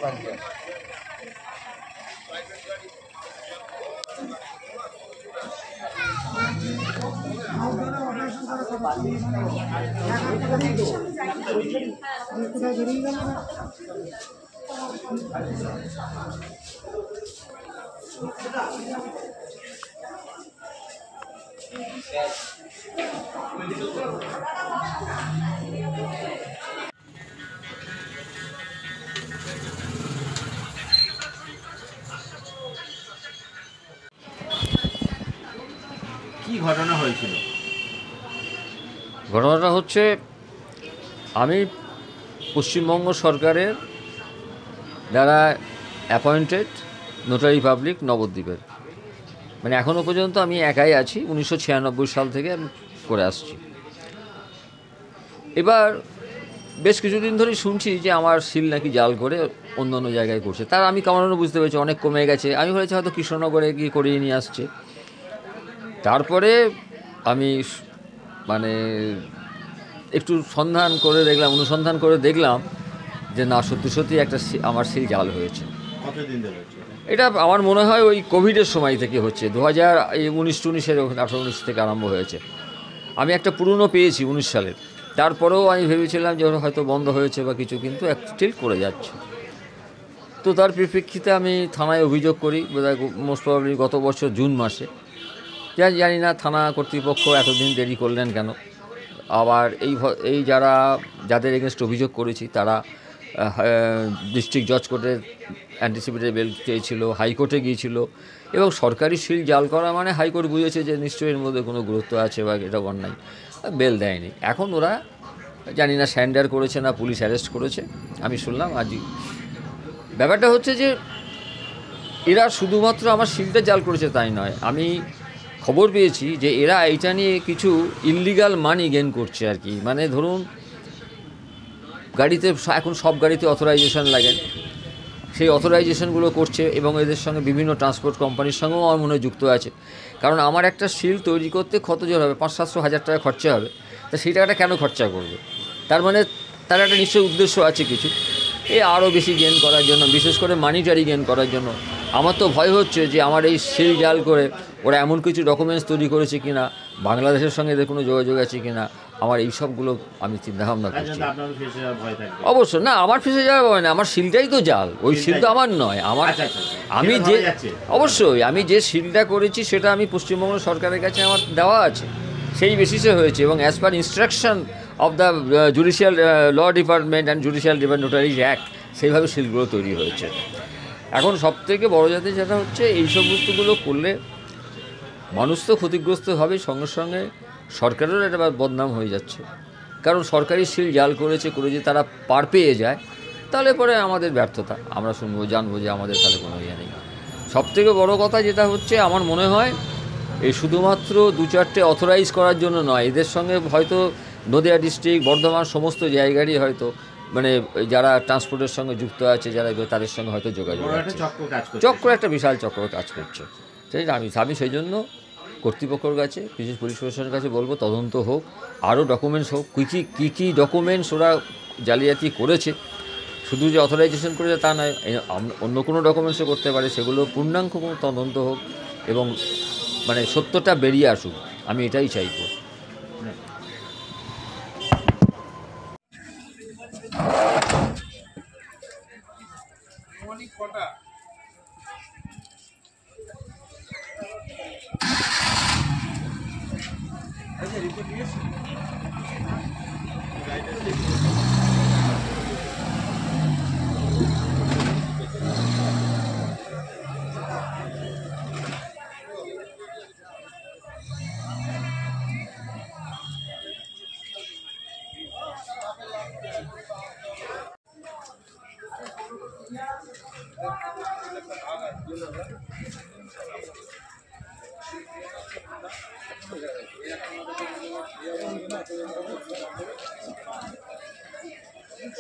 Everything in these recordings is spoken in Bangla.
কি ঘটনা হয়েছিল? ঘটনাটা হচ্ছে, আমি পশ্চিমবঙ্গ সরকারের দ্বারা অ্যাপয়েন্টেড নোটারি পাবলিক নবদ্বীপের, মানে এখনও পর্যন্ত আমি একাই আছি। 1996 সাল থেকে আমি করে আসছি। এবার বেশ কিছুদিন ধরেই শুনছি যে আমার সিল নাকি জাল করে অন্য অন্য জায়গায় করছে। তার আমি কারণও বুঝতে পেরেছি, অনেক কমে গেছে। আমি ভেবেছি হয়তো কৃষ্ণনগরে গিয়ে করিয়ে নিয়ে আসছে। তারপরে আমি মানে একটু অনুসন্ধান করে দেখলাম যে না, সত্যি সত্যি একটা আমার সিল জাল হয়েছে। কতদিন ধরে হচ্ছে এটা? আমার মনে হয় ওই কোভিডের সময় থেকে হচ্ছে, 2019-20 18-19 থেকে আরম্ভ হয়েছে। আমি একটা পুরনো পেয়েছি 19 সালের, তারপরেও আমি ভেবেছিলাম যে হয়তো বন্ধ হয়েছে বা কিছু, কিন্তু স্টিল করে যাচ্ছে। তো তার পরিপ্রেক্ষিতে আমি থানায় অভিযোগ করি, বোধহয় মোস্ট প্রবাবলি গত বছর জুন মাসে। জানি না থানা কর্তৃপক্ষ এতদিন দেরি করলেন কেন। আবার এই যাদের এগেনস্ট অভিযোগ করেছি তারা ডিস্ট্রিক্ট জজ কোর্টের অ্যান্টিসিপেটেড বেল চেয়েছিল, হাইকোর্টে গিয়েছিল, এবং সরকারি সিল জাল করা মানে হাইকোর্ট বুঝেছে যে নিশ্চয়ই এর মধ্যে কোনো গুরুত্ব আছে বা এটা অন্যায়, বেল দেয়নি। এখন ওরা জানি না স্যান্ডার করেছে না পুলিশ অ্যারেস্ট করেছে, আমি শুনলাম আজই। ব্যাপারটা হচ্ছে যে এরা শুধুমাত্র আমার সিলটা জাল করেছে তাই নয়, আমি খবর পেয়েছি যে এরা এইটা নিয়ে কিছু ইললিগাল মানি গেইন করছে আর কি। মানে ধরুন, গাড়িতে এখন সব গাড়িতে অথরাইজেশন লাগে, সেই অথরাইজেশনগুলো করছে, এবং এদের সঙ্গে বিভিন্ন ট্রান্সপোর্ট কোম্পানির সঙ্গেও আমার মনে হয় যুক্ত আছে। কারণ আমার একটা সিল তৈরি করতে কত জোর হবে, 500-700 হাজার টাকা খরচা হবে। তা সেই টাকাটা কেন খরচা করবে? তার মানে তার একটা নিশ্চয়ই উদ্দেশ্য আছে কিছু, আরও বেশি গেইন করার জন্য, বিশেষ করে মানিটারি গেইন করার জন্য। আমার তো ভয় হচ্ছে যে আমার এই সিল জাল করে ওরা এমন কিছু ডকুমেন্টস তৈরি করেছে কি না, বাংলাদেশের সঙ্গে এদের কোনো যোগাযোগ আছে কি না, আমার এই সবগুলো আমি চিন্তাভাবনা করছি। অবশ্য না, আমার ফেসে যাওয়া ভয় না, আমার সিলটাই তো জাল, ওই সিল তো আমার নয়। আমি যে অবশ্যই আমি যে সিলটা করেছি সেটা আমি পশ্চিমবঙ্গ সরকারের কাছে আমার দেওয়া আছে, সেই বেসিসে হয়েছে, এবং as per instruction of the judicial law department and judicial notaries act, সেইভাবে সিলগুলো তৈরি হয়েছে। এখন সবথেকে বড় জাতি যেটা হচ্ছে, এই সমস্তগুলো করলে মানুষ তো ক্ষতিগ্রস্ত হবে, সঙ্গে সঙ্গে সরকারেরও একটা বদনাম হয়ে যাচ্ছে। কারণ সরকারি সিল জাল করেছে তারা পার পেয়ে যায়, তাহলে পরে আমাদের ব্যর্থতা, আমরা জানবো যে আমাদের তাহলে কোনো ইয়ে নেই। সবথেকে বড় কথা যেটা হচ্ছে, আমার মনে হয় এই শুধুমাত্র 2-4টে অথরাইজ করার জন্য নয়, এদের সঙ্গে হয়তো নদিয়া ডিস্ট্রিক্ট, বর্ধমান সমস্ত জায়গারই হয়তো মানে যারা ট্রান্সপোর্টের সঙ্গে যুক্ত আছে, যারা তাদের সঙ্গে হয়তো যোগাযোগ আছে, চক্র, একটা বিশাল চক্র কাজ করছে। সেই আমি সেই জন্য কর্তৃপক্ষের কাছে, বিশেষ পুলিশ প্রশাসনের কাছে বলবো, তদন্ত হোক, আরও ডকুমেন্টস হোক, কী কী ডকুমেন্টস ওরা জালিয়াতি করেছে। শুধু যে অথরাইজেশন করেছে তা নয়, অন্য কোনো ডকুমেন্টসও করতে পারে, সেগুলো পূর্ণাঙ্গ কোনো তদন্ত হোক এবং মানে সত্যটা বেরিয়ে আসুক, আমি এটাই চাইব।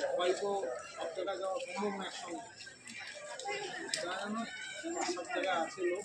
সবাই তো সব জায়গায় যাওয়া সম্ভব না একসঙ্গে, সব জায়গায় আছে লোক।